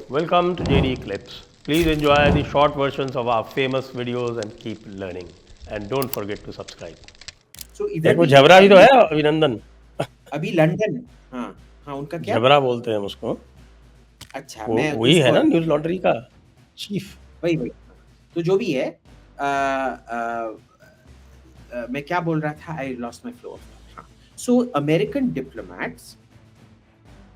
welcome to JD Clips. Please enjoy the short versions of our famous videos and keep learning. And don't forget to subscribe. सो इधर एक वो भी झबरा भी तो है अभिनंदन, अभी लंदन। हाँ हाँ, उनका क्या? झबरा बोलते हैं हम उसको। अच्छा, वो मैं वही है उसको ना न्यूज लॉन्ड्री का चीफ। वही तो जो भी है, मैं क्या बोल रहा था, आई लॉस्ट माय फ्लो। हाँ, सो अमेरिकन डिप्लोमैट्स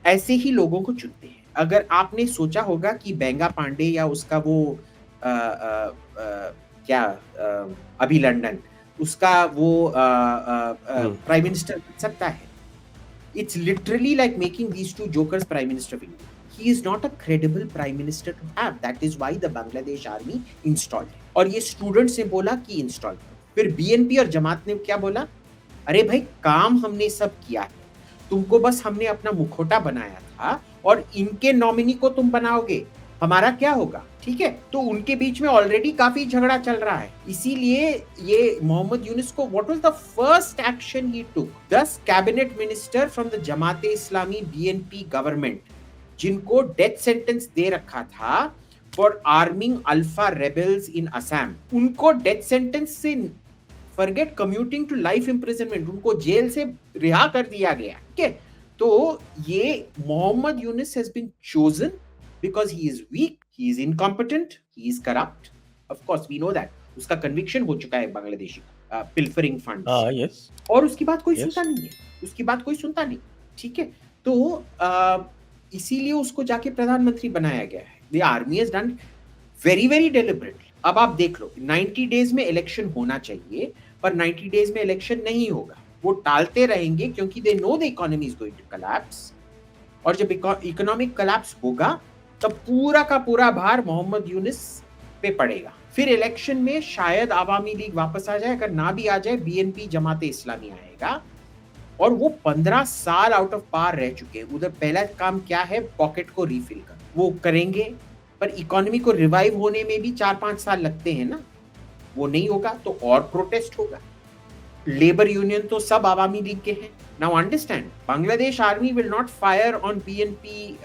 ऐसे ही लोगों को चुनते हैं। अगर आपने सोचा होगा कि बेंगा पांडे या उसका वो क्या अभी लंदन उसका वो प्राइम मिनिस्टर बन सकता है, it's literally like making these two jokers prime minister of India. He is not a credible prime minister to have. That is why the Bangladesh army installed him. और ये students ने बोला कि install करो। फिर बीएनपी और जमात ने क्या बोला, अरे भाई काम हमने सब किया है, तुमको बस हमने अपना मुखौटा बनाया था और इनके नॉमिनी को तुम बनाओगे, हमारा क्या होगा? ठीक है, तो उनके बीच में ऑलरेडी काफी झगड़ा चल रहा है। इसीलिए ये मोहम्मद यूनुस को what was the first action he took? 10 cabinet minister from the Jamaat-e-Islami BNP government, जिनको डेथ सेंटेंस दे रखा था for arming ULFA rebels in Assam, उनको डेथ सेंटेंस से forget commuting to life imprisonment, उनको जेल से रिहा कर दिया गया। ठीक है, तो ये Mohammad Yunus has been chosen because he is weak, he is incompetent, he is corrupt. Of course, we know that. उसका कन्विक्शन हो चुका है बांग्लादेशी पिल्फरिंग फंड्स। हाँ यस। और उसकी बात कोई Yes. सुनता नहीं है, उसकी बात कोई सुनता नहीं। ठीक है, तो इसीलिए उसको जाके प्रधानमंत्री बनाया गया है। The army has done very very deliberately. अब आप देख लो, 90 डेज में इलेक्शन होना चाहिए, पर 90 डेज में इलेक्शन नहीं होगा, वो टालते रहेंगे क्योंकि they know the economy is going to collapse. और जब इकोनॉमिक कोलैप्स होगा तब पूरा का पूरा भार मोहम्मद यूनुस पे पड़ेगा। फिर इलेक्शन में शायद आवामी लीग वापस आ जाए, अगर ना भी आ जाए बीएनपी जमाते इस्लामी आएगा। और वो 15 साल आउट ऑफ पावर रह चुके हैं उधर। पहला काम क्या है, पॉकेट को रिफिल कर, वो करेंगे, पर इकोनॉमी को रिवाइव होने में भी 4-5 साल लगते हैं ना, वो नहीं होगा तो और प्रोटेस्ट होगा। लेबर यूनियन तो सब आवामी लीग के हैं। Now understand, Bangladesh army will not fire on BNP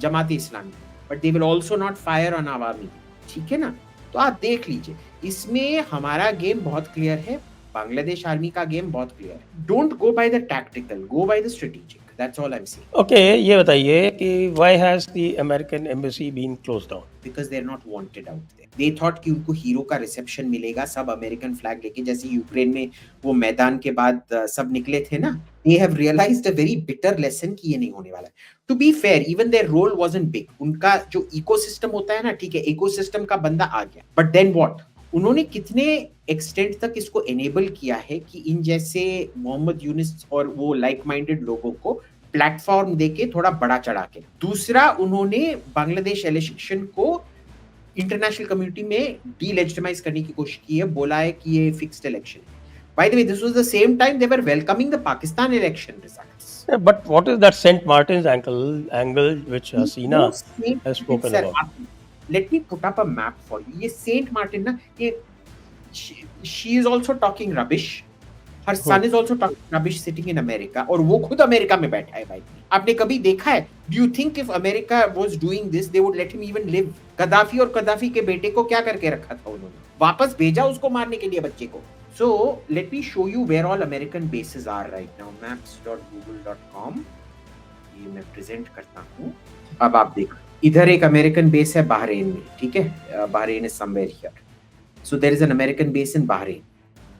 Jamaat Islami, but they will also not fire on Awami. ठीक है ना, तो आप देख लीजिए, इसमें हमारा गेम बहुत क्लियर है, बांग्लादेश आर्मी का गेम बहुत क्लियर है। Don't go by the tactical, go by the strategic, that's all I am saying. Okay, ये बताइए कि why has the American embassy been closed down? Because they're not wanted out there. They thought कि उनको hero का reception मिलेगा, सब American flag लेके, जैसे यूक्रेन में वो मैदान के बाद सब निकले थे ना। They have realized a very bitter lesson कि ये नहीं होने वाला है। To be fair, even their role wasn't big. उनका जो इकोसिस्टम होता है ना, ठीक है, इकोसिस्टम का बंदा आ गया, but then what? उन्होंने कितने एक्सटेंट तक इसको एनेबल किया है कि इन जैसे मोहम्मद यूनुस और वो लाइक माइंडेड लोगों को प्लेटफॉर्म देके थोड़ा बड़ा चढ़ा के। दूसरा, उन्होंने बांग्लादेश इलेक्शन को इंटरनेशनल कम्युनिटी में डीलेजिटिमाइज करने की कोशिश की है, बोला है कि ये फिक्स्ड इलेक्शन है। By the way, this was the same time they were welcoming the Pakistan election results. But what is that St. Martin's angle which Hasina has spoken about? Let me put up a map for you. ये Saint Martin ना, ये she is also talking rubbish. Her son is also talking rubbish sitting in America, और वो खुद America में बैठा है भाई। आपने कभी देखा है? Do you think if America was doing this, they would let him even live? कदाफी और कदाफी के बेटे को क्या करके रखा था उन्होंने? वापस भेजा उसको मारने के लिए बच्चे को। So let me show you where all American bases are right now. Maps.google.com, ये मैं प्रेजेंट करता हूँ। अब आप देखो, इधर एक अमेरिकन बेस है बहरीन में, ठीक है, Bahrain is somewhere here. So there is an American base in Bahrain.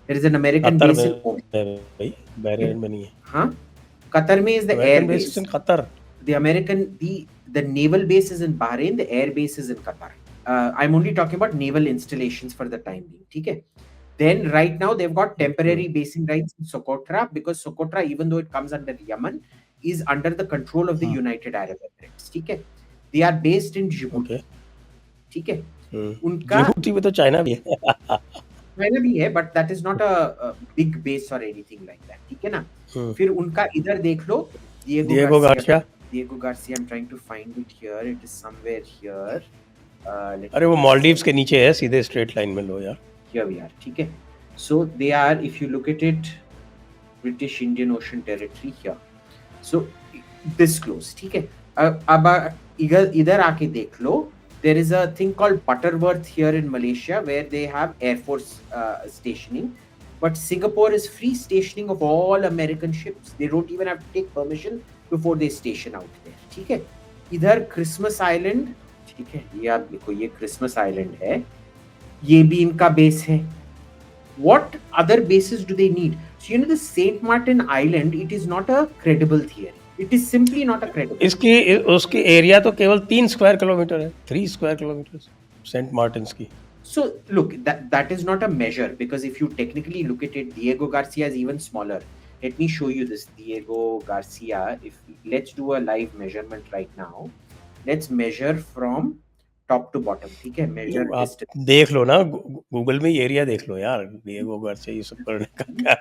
There is an American base in Oman. Bahrain में नहीं है। हाँ, कतर में is the air base. in Qatar. The naval base is in Bahrain. The air base is in Qatar. I'm only talking about naval installations for the time being. ठीक है. Then right now they've got temporary basing rights in Socotra, because Socotra, even though it comes under Yemen, is under the control of the United Arab Emirates. ठीक है. They are based in Djibouti. ठीक है. उनका Djibouti में तो China भी है। China भी है, but that is not a big base और एनीथिंग लाइक दैट। ठीक है ना। फिर उनका इधर देख लो, Diego Garcia, I'm trying to find it here. It is somewhere here. अरे वो मालदीव्स के नीचे है, सीधे स्ट्रेट लाइन में लो यार। Here we are. ठीक है। So they are, if you look at it, British Indian Ocean Territory here. So this close. ठीक है। अब इधर आके देख लो. There is a thing called Butterworth here in Malaysia where they have Air Force stationing. But Singapore is free stationing of all American ships. They don't even have to take permission before they station out there. ठीक है. इधर Christmas island, ठीक है, ये आप देखो, ये Christmas island है, ये भी इनका बेस है. What other bases do they need? So you know the Saint Martin Island, it is not a credible theory. It is simply not a credible. इसकी उसकी एरिया तो केवल 3 स्क्वायर किलोमीटर है, 3 स्क्वायर किलोमीटर सेंट मार्टिन्स की. So look, that is not a measure, because if you technically look at it, Diego Garcia is even smaller. Let me show you this Diego Garcia. If let's do a live measurement right now. Let's measure from top to bottom. ठीक है, measure distance. देख लो ना, Google में area देख लो यार. Diego Garcia ये सब करने का क्या?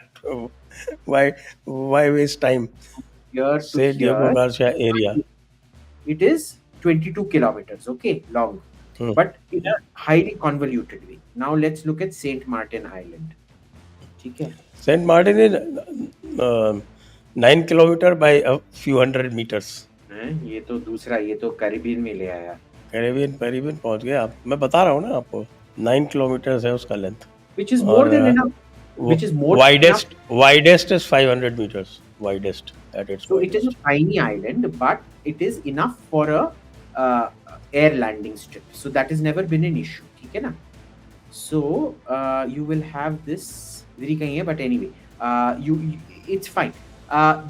Why waste time? Here to Say Diego here, Garcia area. it is 22 kilometers. Okay, long. But in a highly convoluted way. Now let's look at Saint Martin Island. ठीक है. Saint Martin is 9 kilometer by a few hundred meters. ये तो दूसरा, ये तो Caribbean में ले आया. कैरिबियन पहुंच गए आप. मैं बता रहा हूँ ना आपको, 9 किलोमीटर है उसका length. Which is more than enough. Which is more widest is 500 meters. Widest at its so widest. it is a tiny island, but it is enough for a air landing strip. So that has never been an issue. ठीक है ना? So you will have this. इधर कहीं है, but anyway, it's fine.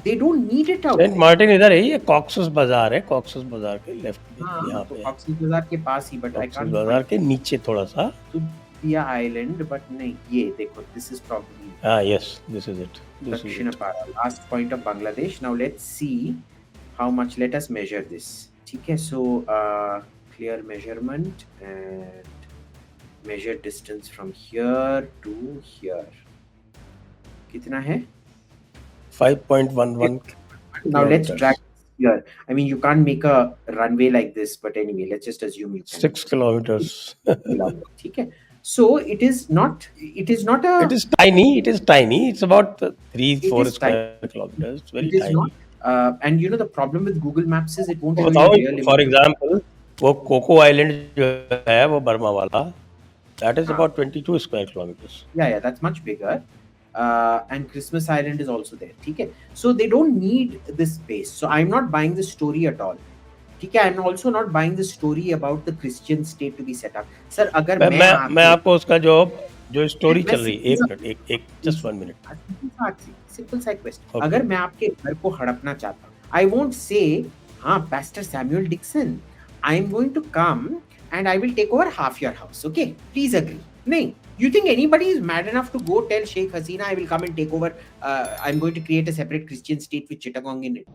They don't need it out. Saint Martin इधर है, ये caucus बाजार है. कॉक्सस बाजार के लेफ्ट में यहाँ पे. कॉक्सस बाजार के पास ही, but I can't. बाजार के नीचे थोड़ा सा. Subia Island, but नहीं, ये देखो, this is probably. Yes, this is it. Dakshinapara, last point of Bangladesh. Now let's see how much. Let us measure this. ठीक है, so clear measurement and measure distance from here to here. कितना है? 5.11. Now let's drag here. I mean, you can't make a runway like this, but anyway, let's just assume you can. 6 kilometers. ठीक है. So it is not a. It is tiny. It's about 3-4 square kilometers. It's very tiny. Not, and you know the problem with Google Maps is it won't show you real. For example, वो cocoa island जो है वो Burma वाला, that is about 22 square kilometers. Yeah, that's much bigger. And Christmas Island is also there. ठीक है. So they don't need this space. So I'm not buying the story at all. ठीक है. I'm also not buying the story about the Christian state to be set up. Sir, अगर मैं आपको उसका जो story चल रही है, एक just 1 minute. Simple side quest. अगर मैं आपके घर को हड़पना चाहता हूँ, I won't say, हाँ, Pastor Samuel Dixon, I'm going to come and I will take over half your house. Okay, please agree. नहीं. You think anybody is mad enough to go tell Sheikh Hasina, I will come and take over, I'm going to create a separate Christian state with Chittagong in it?